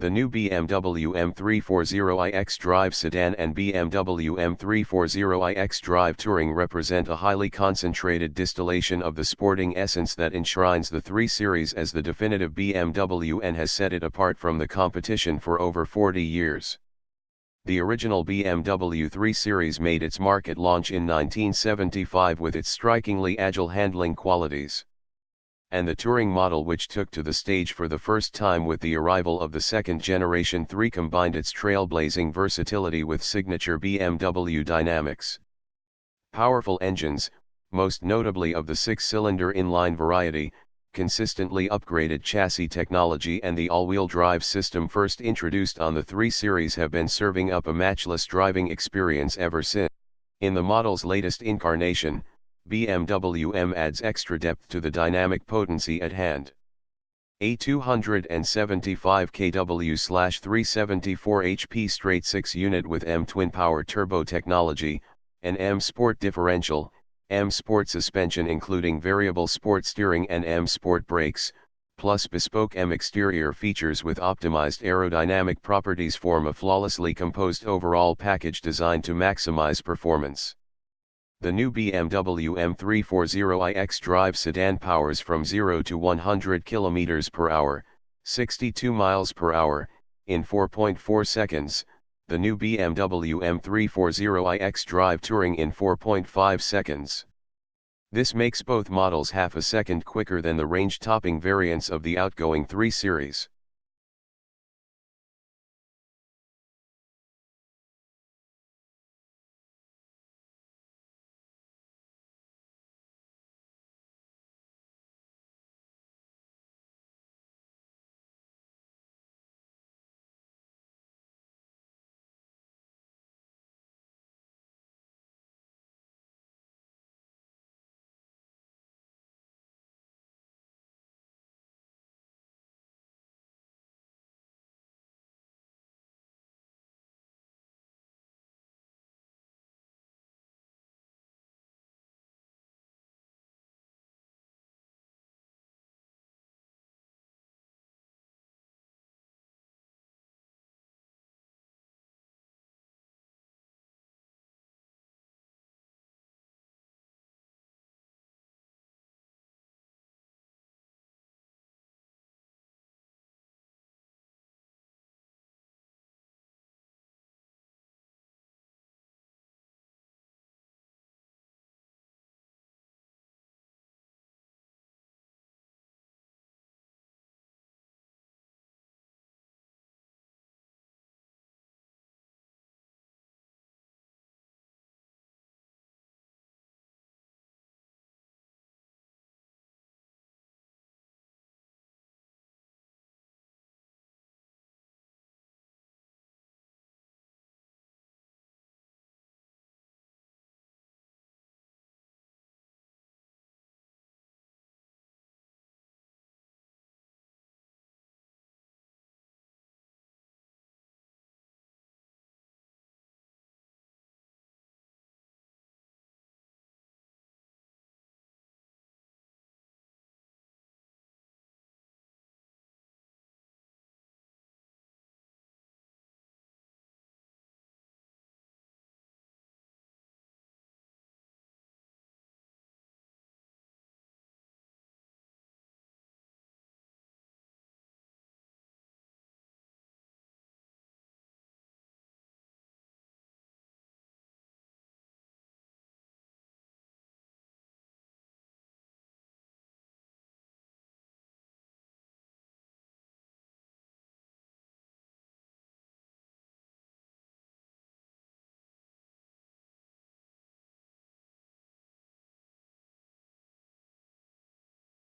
The new BMW M340i xDrive sedan and BMW M340i xDrive Touring represent a highly concentrated distillation of the sporting essence that enshrines the 3 Series as the definitive BMW and has set it apart from the competition for over 40 years. The original BMW 3 Series made its market launch in 1975 with its strikingly agile handling qualities. And the touring model, which took to the stage for the first time with the arrival of the second generation 3, combined its trailblazing versatility with signature BMW dynamics. Powerful engines, most notably of the 6-cylinder inline variety, consistently upgraded chassis technology and the all-wheel drive system first introduced on the 3 Series have been serving up a matchless driving experience ever since. In the model's latest incarnation, BMW M adds extra depth to the dynamic potency at hand. A 275 kW/374 HP straight-six unit with M TwinPower Turbo technology, an M Sport differential, M Sport suspension including variable sport steering and M Sport brakes, plus bespoke M exterior features with optimized aerodynamic properties form a flawlessly composed overall package designed to maximize performance. The new BMW M340i xDrive sedan powers from 0 to 100 km per hour, 62 miles per hour, in 4.4 seconds, the new BMW M340i xDrive Touring in 4.5 seconds. This makes both models half a second quicker than the range-topping variants of the outgoing 3 Series.